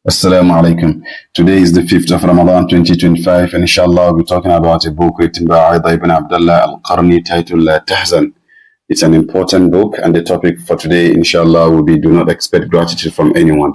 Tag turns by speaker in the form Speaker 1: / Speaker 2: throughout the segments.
Speaker 1: Assalamu alaikum. Today is the 5th of Ramadan 2025, and inshallah we'll be talking about a book written by Aida ibn Abdullah al-Qarni titled La Tahzan. It's an important book, and the topic for today, inshallah, will be do not expect gratitude from anyone.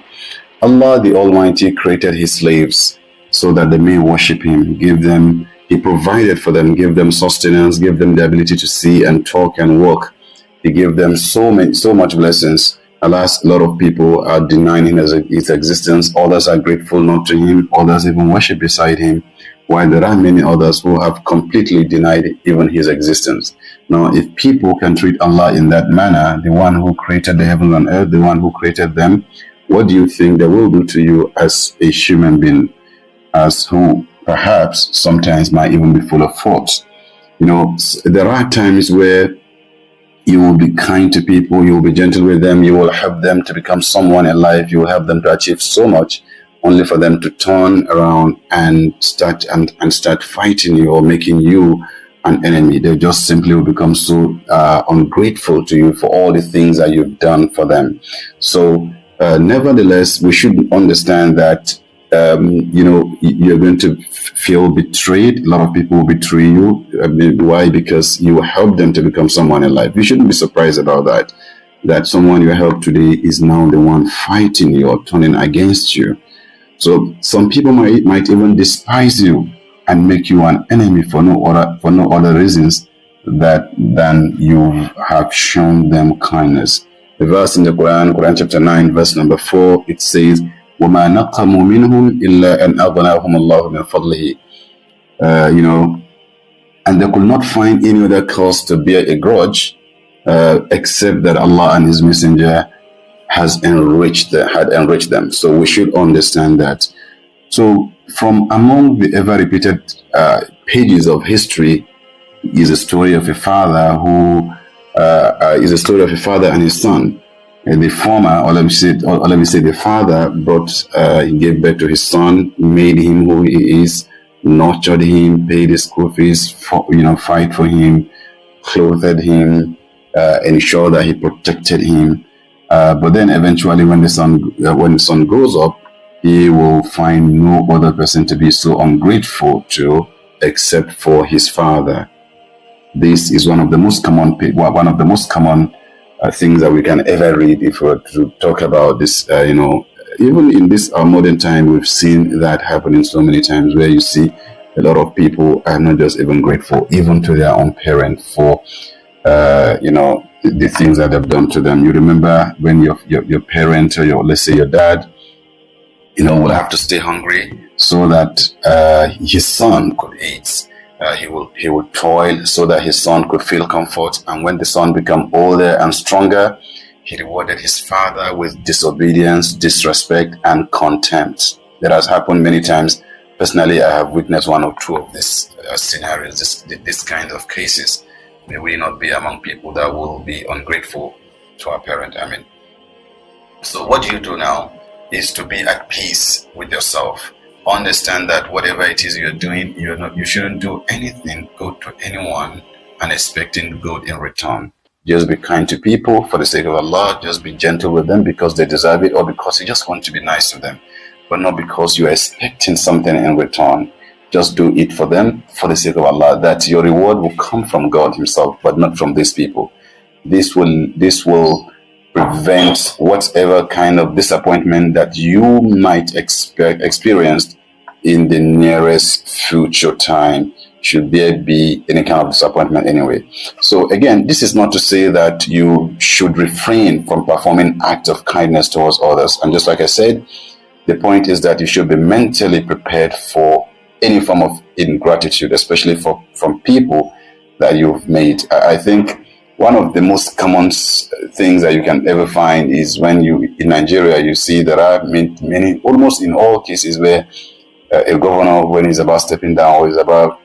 Speaker 1: Allah the Almighty created His slaves so that they may worship Him, He provided for them, gave them sustenance, gave them the ability to see and talk and walk. He gave them so much blessings. Alas, a lot of people are denying Him His existence. Others are grateful not to Him. Others even worship beside Him. While there are many others who have completely denied even His existence. Now, if people can treat Allah in that manner, the one who created the heavens and earth, the one who created them, what do you think they will do to you as a human being, as who perhaps sometimes might even be full of faults? You know, there are times where you will be kind to people, you will be gentle with them, you will help them to become someone in life, you will help them to achieve so much, only for them to turn around and start fighting you or making you an enemy. They just simply will become so ungrateful to you for all the things that you've done for them. So nevertheless, we should understand that you're going to feel betrayed. A lot of people will betray you. Why? Because you help them to become someone in life. You shouldn't be surprised about that. That someone you help today is now the one fighting you or turning against you. So some people might even despise you and make you an enemy for no other reasons than you have shown them kindness. The verse in the Quran chapter 9, verse number 4, it says, وَمَا نَقَمُوا مِنْهُمْ إِلَّا أَنْ أَغْنَاهُمُ اللَّهُ مِنْ فَضْلِهِ. And they could not find any other cause to bear a grudge except that Allah and His Messenger had enriched them. So we should understand that. So from among the ever repeated pages of history is a story of a father and his son. And the former, or let me say, the father he gave birth to his son, made him who he is, nurtured him, paid his school fees, fight for him, clothed him, ensured that he protected him. But then eventually, when the son grows up, he will find no other person to be so ungrateful to except for his father. This is one of the most common things that we can ever read if we were to talk about this. Even in this modern time, we've seen that happening so many times, where you see a lot of people are not just even grateful, even to their own parent for the things that they've done to them. You remember when your parent or let's say your dad, will have to stay hungry so that his son could eat. He will toil so that his son could feel comfort. And when the son became older and stronger, he rewarded his father with disobedience, disrespect, and contempt. That has happened many times. Personally, I have witnessed one or two of these scenarios, this kind of cases. May we not be among people that will be ungrateful to our parent. So what you do now is to be at peace with yourself. Understand that whatever it is you're doing, you shouldn't do anything good to anyone and expecting good in return. Just be kind to people for the sake of Allah. Just be gentle with them because they deserve it, or because you just want to be nice to them, but not because you're expecting something in return. Just do it for them for the sake of Allah. That your reward will come from God Himself, but not from these people. This will prevent whatever kind of disappointment that you might experience in the nearest future time, should there be any kind of disappointment anyway. So again, this is not to say that you should refrain from performing acts of kindness towards others. And just like I said, the point is that you should be mentally prepared for any form of ingratitude, especially from people that you've made. I think one of the most common things that you can ever find is when in Nigeria, you see there are many, almost in all cases, where a governor, when he's about stepping down or is about,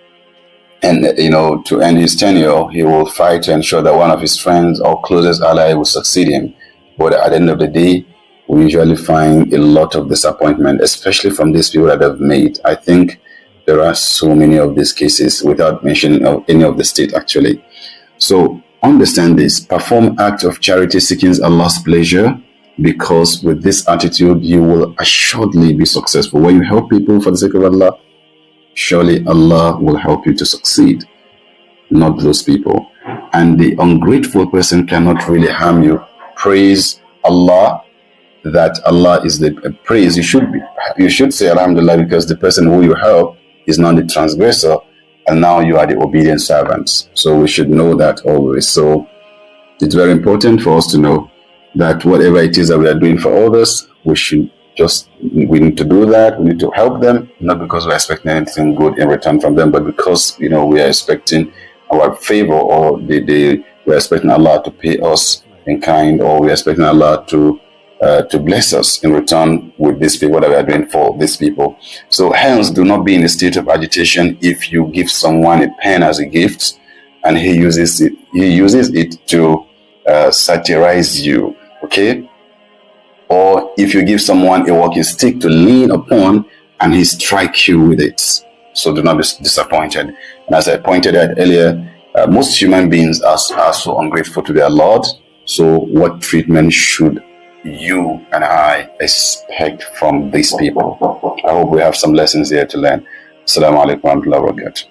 Speaker 1: to end his tenure, he will fight to ensure that one of his friends or closest ally will succeed him. But at the end of the day, we usually find a lot of disappointment, especially from these people that have made. I think there are so many of these cases without mentioning any of the state actually. So understand this. Perform acts of charity seeking Allah's pleasure because with this attitude, you will assuredly be successful. When you help people for the sake of Allah, surely Allah will help you to succeed, not those people. And the ungrateful person cannot really harm you. Praise Allah, that Allah is the praise. You should say Alhamdulillah, because the person who you help is not the transgressor, and now you are the obedient servants. So we should know that always. So it's very important for us to know that whatever it is that we are doing for others, we need to do that. We need to help them, not because we're expecting anything good in return from them, but because, we are expecting our favor, or we're expecting Allah to pay us in kind, or we're expecting Allah to bless us in return with these people that we are doing for these people. So hence, do not be in a state of agitation if you give someone a pen as a gift and he uses it to satirize you, okay? Or if you give someone a walking stick to lean upon and he strikes you with it. So do not be disappointed. And as I pointed out earlier, most human beings are so ungrateful to their Lord. So what treatment should you and I expect from these people? I hope we have some lessons here to learn. Assalamu alaikum wa rahmatullahi wa barakatuh.